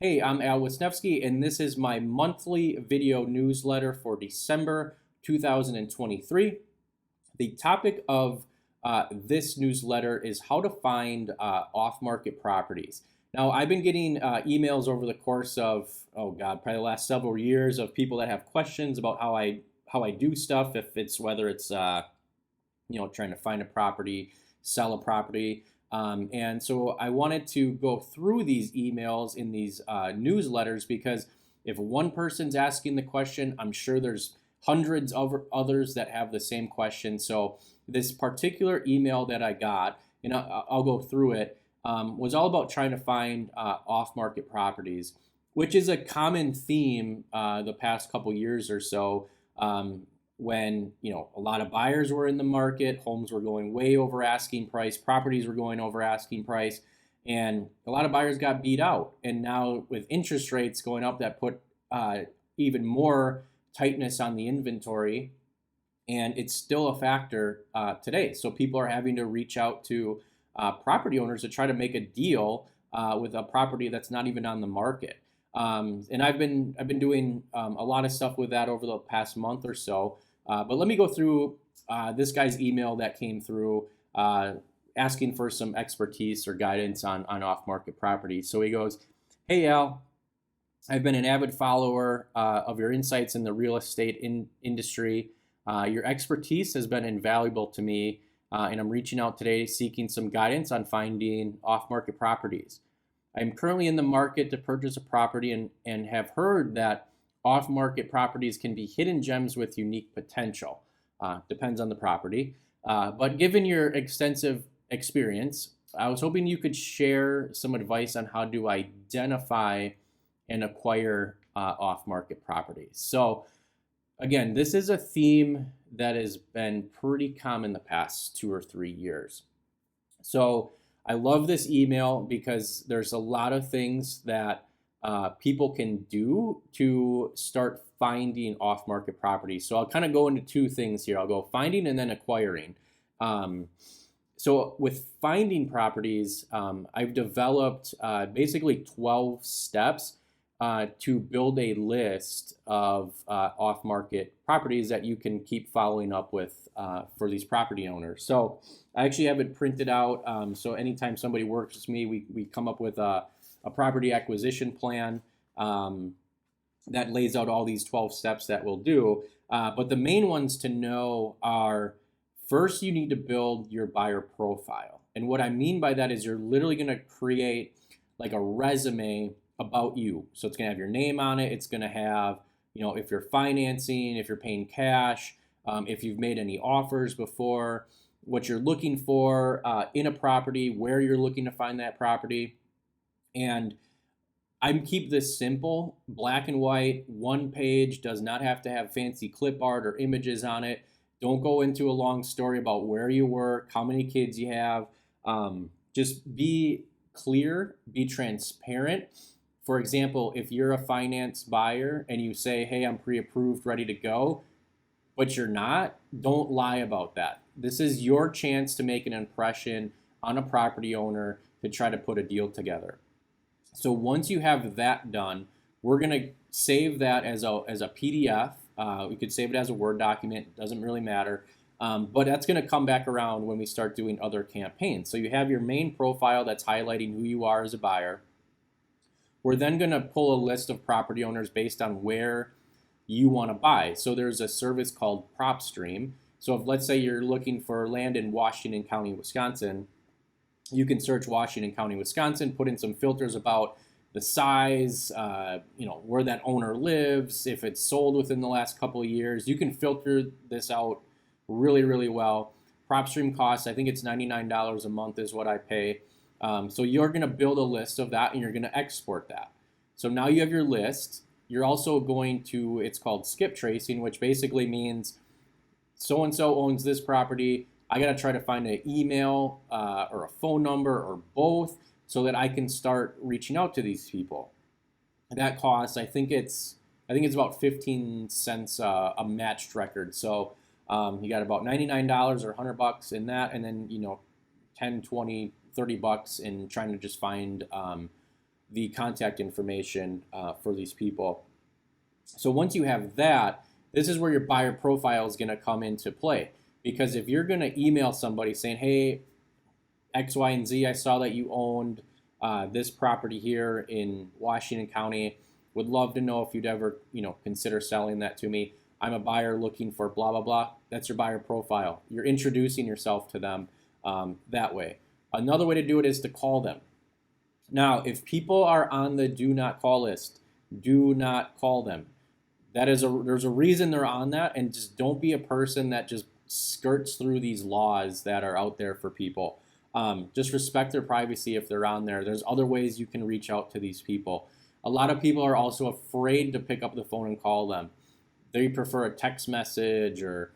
Hey, I'm Wisnefske, and this is my monthly video newsletter for December 2023. The topic of this newsletter is how to find off-market properties. Now, I've been getting emails over the course of, probably the last several years of people that have questions about how I do stuff, if it's whether it's trying to find a property, sell a property. And so I wanted to go through these emails in these newsletters because if one person's asking the question, I'm sure there's hundreds of others that have the same question. So this particular email that I got, and I'll go through it, was all about trying to find off-market properties, which is a common theme the past couple years or so. When a lot of buyers were in the market, homes were going way over asking price, properties were going over asking price, and a lot of buyers got beat out. And now with interest rates going up, that put even more tightness on the inventory, and it's still a factor today. So people are having to reach out to property owners to try to make a deal with a property that's not even on the market. And I've been doing a lot of stuff with that over the past month or so. But let me go through this guy's email that came through asking for some expertise or guidance on off-market properties. So he goes, "Hey Al, I've been an avid follower of your insights in the real estate industry. Your expertise has been invaluable to me, and I'm reaching out today seeking some guidance on finding off-market properties. I'm currently in the market to purchase a property and have heard that off-market properties can be hidden gems with unique potential. Depends on the property. But given your extensive experience, I was hoping you could share some advice on how to identify and acquire off-market properties." So again, this is a theme that has been pretty common the past 2 or 3 years. So I love this email because there's a lot of things that people can do to start finding off-market properties. So I'll kind of go into two things here. I'll go finding and then acquiring. So with finding properties, I've developed basically 12 steps to build a list of off-market properties that you can keep following up with for these property owners. So I actually have it printed out. So anytime somebody works with me, we come up with a property acquisition plan that lays out all these 12 steps that we'll do. But the main ones to know are, first, you need to build your buyer profile. And what I mean by that is you're literally going to create like a resume about you. So it's going to have your name on it. It's going to have, if you're financing, if you're paying cash, if you've made any offers before, what you're looking for in a property, where you're looking to find that property. And I keep this simple, black and white, one page, does not have to have fancy clip art or images on it. Don't go into a long story about where you work, how many kids you have. Just be clear, be transparent. For example, if you're a finance buyer and you say, "Hey, I'm pre-approved, ready to go," but you're not, don't lie about that. This is your chance to make an impression on a property owner to try to put a deal together. So once you have that done, we're going to save that as a PDF. We could save it as a Word document. Doesn't really matter. But that's going to come back around when we start doing other campaigns. So you have your main profile that's highlighting who you are as a buyer. We're then going to pull a list of property owners based on where you want to buy. So there's a service called PropStream. So if, let's say, you're looking for land in Washington County, Wisconsin, you can search Washington County, Wisconsin, put in some filters about the size, where that owner lives, if it's sold within the last couple of years. You can filter this out really, really well. PropStream costs, I think it's $99 a month is what I pay. So you're going to build a list of that and you're going to export that. So now you have your list. You're also going to, it's called skip tracing, which basically means so-and-so owns this property. I got to try to find an email or a phone number or both so that I can start reaching out to these people. That costs, I think it's about 15 cents a matched record. So you got about $99 or $100 in that, and then 10, 20, $30 in trying to just find the contact information for these people. So once you have that, this is where your buyer profile is going to come into play. Because if you're going to email somebody saying, hey, X, Y, and Z, I saw that you owned this property here in Washington County. Would love to know if you'd ever, consider selling that to me. I'm a buyer looking for blah, blah, blah. That's your buyer profile. You're introducing yourself to them that way. Another way to do it is to call them. Now, if people are on the do not call list, do not call them. There's a reason they're on that, and just don't be a person that just skirts through these laws that are out there for people. Just respect their privacy if they're on there. There's other ways you can reach out to these people. A lot of people are also afraid to pick up the phone and call them. They prefer a text message or,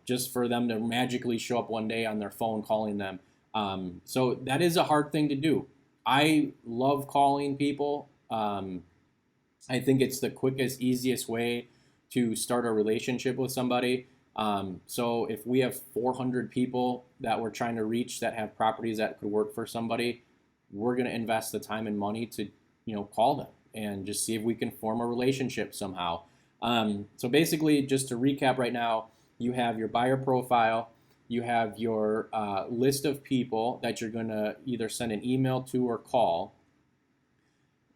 just for them to magically show up one day on their phone calling them. So that is a hard thing to do. I love calling people. I think it's the quickest, easiest way to start a relationship with somebody. So if we have 400 people that we're trying to reach that have properties that could work for somebody, we're going to invest the time and money to, call them and just see if we can form a relationship somehow. So basically, just to recap right now, you have your buyer profile, you have your list of people that you're going to either send an email to or call.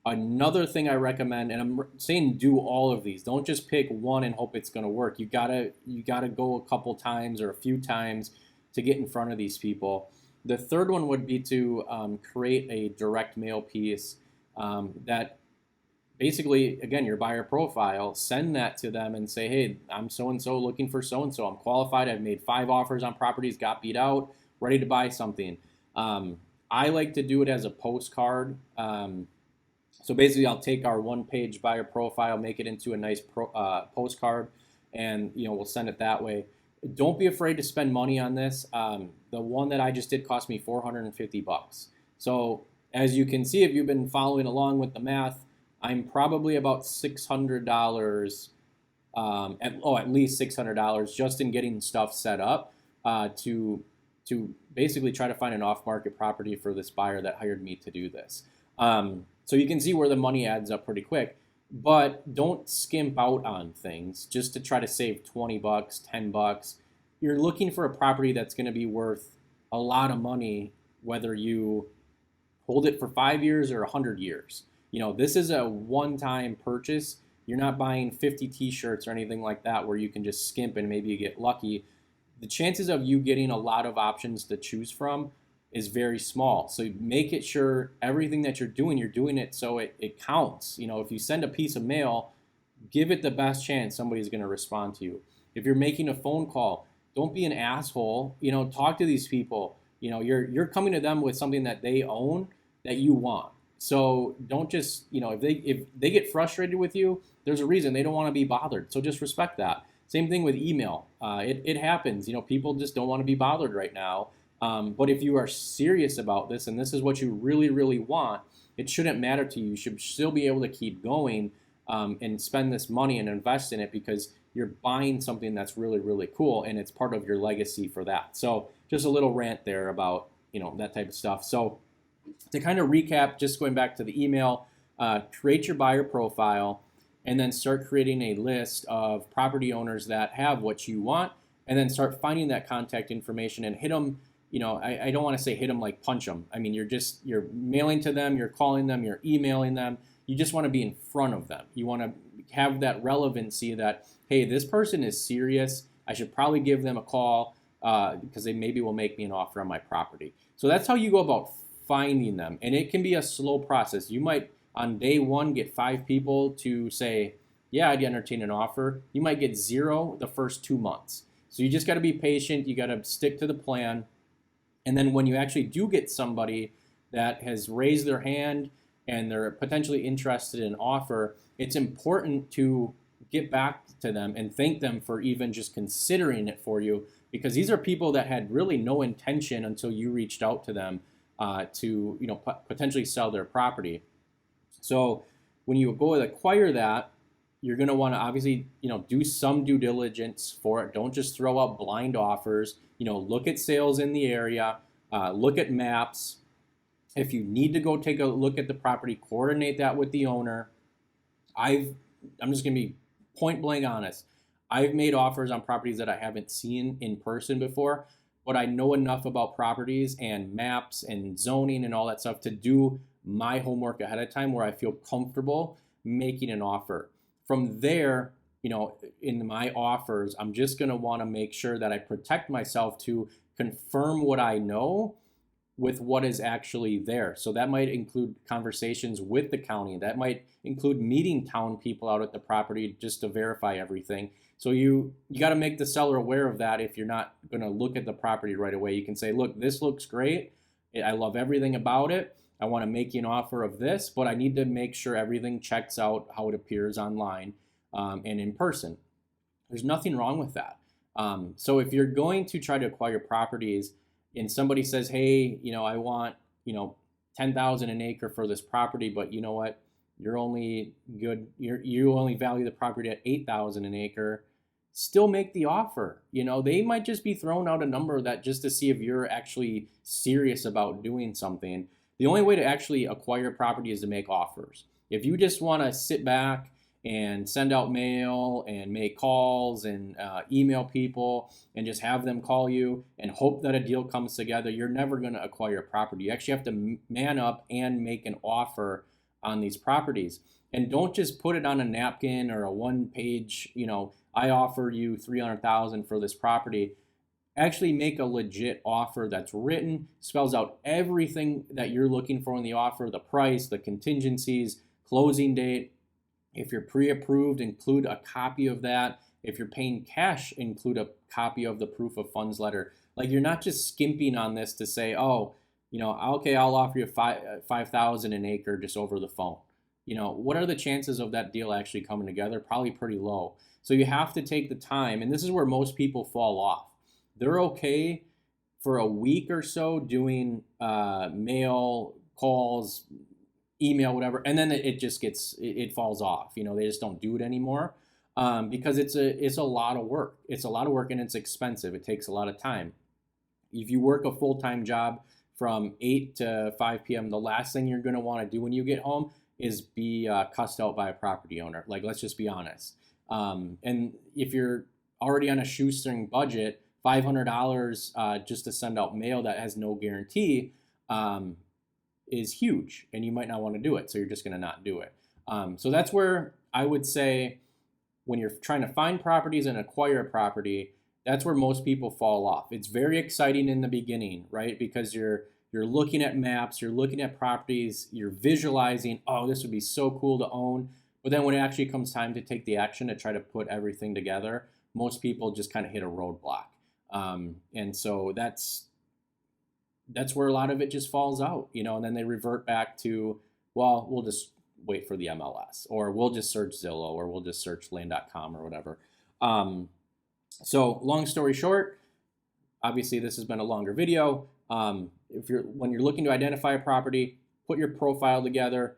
Another thing I recommend, and I'm saying do all of these. Don't just pick one and hope it's going to work. You gotta go a couple times or a few times to get in front of these people. The third one would be to create a direct mail piece that basically, again, your buyer profile, send that to them and say, hey, I'm so-and-so looking for so-and-so. I'm qualified. I've made 5 offers on properties, got beat out, ready to buy something. I like to do it as a postcard. So basically, I'll take our one-page buyer profile, make it into a nice postcard, and we'll send it that way. Don't be afraid to spend money on this. The one that I just did cost me $450. So as you can see, if you've been following along with the math, I'm probably about $600, at least $600 just in getting stuff set up to basically try to find an off-market property for this buyer that hired me to do this. So you can see where the money adds up pretty quick, but don't skimp out on things just to try to save 20 bucks, 10 bucks. You're looking for a property that's going to be worth a lot of money, whether you hold it for 5 years or 100 years. This is a one-time purchase. You're not buying 50 t-shirts or anything like that where you can just skimp and maybe you get lucky. The chances of you getting a lot of options to choose from is very small. So make it sure everything that you're doing it so it counts. If you send a piece of mail, give it the best chance somebody's going to respond to you. If you're making a phone call, don't be an asshole. Talk to these people. You're coming to them with something that they own that you want. So don't just, if they get frustrated with you, there's a reason. They don't want to be bothered. So just respect that. Same thing with email. It happens. People just don't want to be bothered right now. But if you are serious about this and this is what you really, really want, it shouldn't matter to you. You should still be able to keep going and spend this money and invest in it because you're buying something that's really, really cool and it's part of your legacy for that. So just a little rant there about, that type of stuff. So to kind of recap, just going back to the email, create your buyer profile and then start creating a list of property owners that have what you want and then start finding that contact information and hit them. I don't want to say hit them like punch them. I mean, you're mailing to them, you're calling them, you're emailing them. You just want to be in front of them. You want to have that relevancy that, hey, this person is serious. I should probably give them a call because they maybe will make me an offer on my property. So that's how you go about finding them. And it can be a slow process. You might, on day 1, get 5 people to say, yeah, I'd entertain an offer. You might get 0 the first 2 months. So you just got to be patient. You got to stick to the plan. And then when you actually do get somebody that has raised their hand and they're potentially interested in an offer, it's important to get back to them and thank them for even just considering it for you, because these are people that had really no intention until you reached out to them to potentially sell their property. So when you go and acquire that, you're going to want to obviously do some due diligence for it. Don't just throw out blind offers. Look at sales in the area, look at maps, If you need to go take a look at the property, coordinate that with the owner. I'm just gonna be point blank honest. I've made offers on properties that I haven't seen in person before, but I know enough about properties and maps and zoning and all that stuff to do my homework ahead of time where I feel comfortable making an offer. From there, in my offers, I'm just gonna wanna make sure that I protect myself to confirm what I know with what is actually there. So that might include conversations with the county. That might include meeting town people out at the property just to verify everything. So you got to make the seller aware of that. If you're not going to look at the property right away, you can say, look, this looks great. I love everything about it. I want to make you an offer of this, but I need to make sure everything checks out how it appears online and in person. There's nothing wrong with that. So if you're going to try to acquire properties, and somebody says, hey, I want, 10,000 an acre for this property, but you know what? You're only good. You only value the property at 8,000 an acre. Still make the offer. They might just be throwing out a number that just to see if you're actually serious about doing something. The only way to actually acquire property is to make offers. If you just want to sit back and send out mail and make calls and email people and just have them call you and hope that a deal comes together, you're never going to acquire property. You actually have to man up and make an offer on these properties. And don't just put it on a napkin or a one-page, I offer you $300,000 for this property. Actually make a legit offer that's written, spells out everything that you're looking for in the offer, the price, the contingencies, closing date. If you're pre-approved, include a copy of that. If you're paying cash, include a copy of the proof of funds letter. Like, you're not just skimping on this to say, oh, okay, I'll offer you $5,000 an acre just over the phone. What are the chances of that deal actually coming together? Probably pretty low. So you have to take the time, and this is where most people fall off. They're okay for a week or so doing mail, calls, email, whatever, and then it falls off. They just don't do it anymore because it's a lot of work. It's a lot of work and it's expensive. It takes a lot of time. If you work a full-time job from 8 to 5 p.m., the last thing you're going to want to do when you get home is be cussed out by a property owner. Like, let's just be honest. And if you're already on a shoestring budget, $500 just to send out mail that has no guarantee is huge, and you might not want to do it, so you're just going to not do it. So that's where I would say when you're trying to find properties and acquire a property, that's where most people fall off. It's very exciting in the beginning, right? Because you're looking at maps, you're looking at properties, you're visualizing, oh, this would be so cool to own. But then when it actually comes time to take the action to try to put everything together, most people just kind of hit a roadblock. And so that's where a lot of it just falls out, and then they revert back to, well, we'll just wait for the MLS, or we'll just search Zillow, or we'll just search land.com or whatever. So long story short, obviously this has been a longer video. When you're looking to identify a property, put your profile together,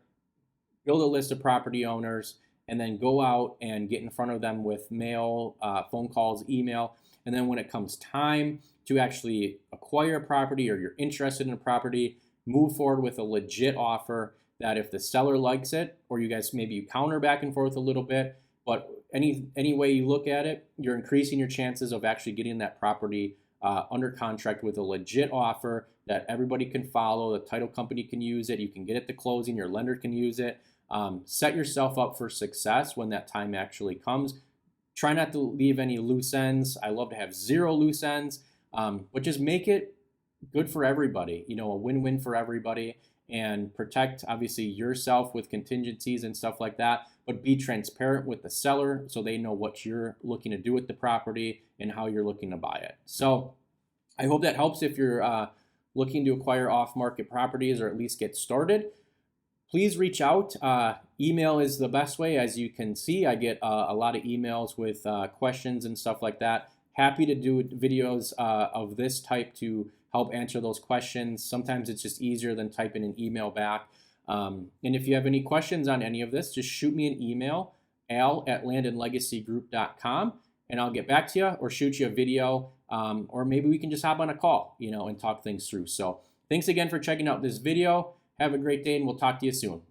build a list of property owners, and then go out and get in front of them with mail, phone calls, email. And then when it comes time to actually acquire a property, or you're interested in a property, move forward with a legit offer that if the seller likes it, or you guys maybe you counter back and forth a little bit, but any way you look at it, you're increasing your chances of actually getting that property under contract with a legit offer that everybody can follow. The title company can use it. You can get it to closing. Your lender can use it. Set yourself up for success when that time actually comes. Try not to leave any loose ends. I love to have 0 loose ends, but just make it good for everybody, a win-win for everybody, and protect, obviously, yourself with contingencies and stuff like that, but be transparent with the seller so they know what you're looking to do with the property and how you're looking to buy it. So I hope that helps if you're looking to acquire off-market properties, or at least get started. Please reach out. Email is the best way. As you can see, I get a lot of emails with questions and stuff like that. Happy to do videos of this type to help answer those questions. Sometimes it's just easier than typing an email back. And if you have any questions on any of this, just shoot me an email, al@landandlegacygroup.com, and I'll get back to you, or shoot you a video, or maybe we can just hop on a call, and talk things through. So Thanks again for checking out this video. Have a great day, and we'll talk to you soon.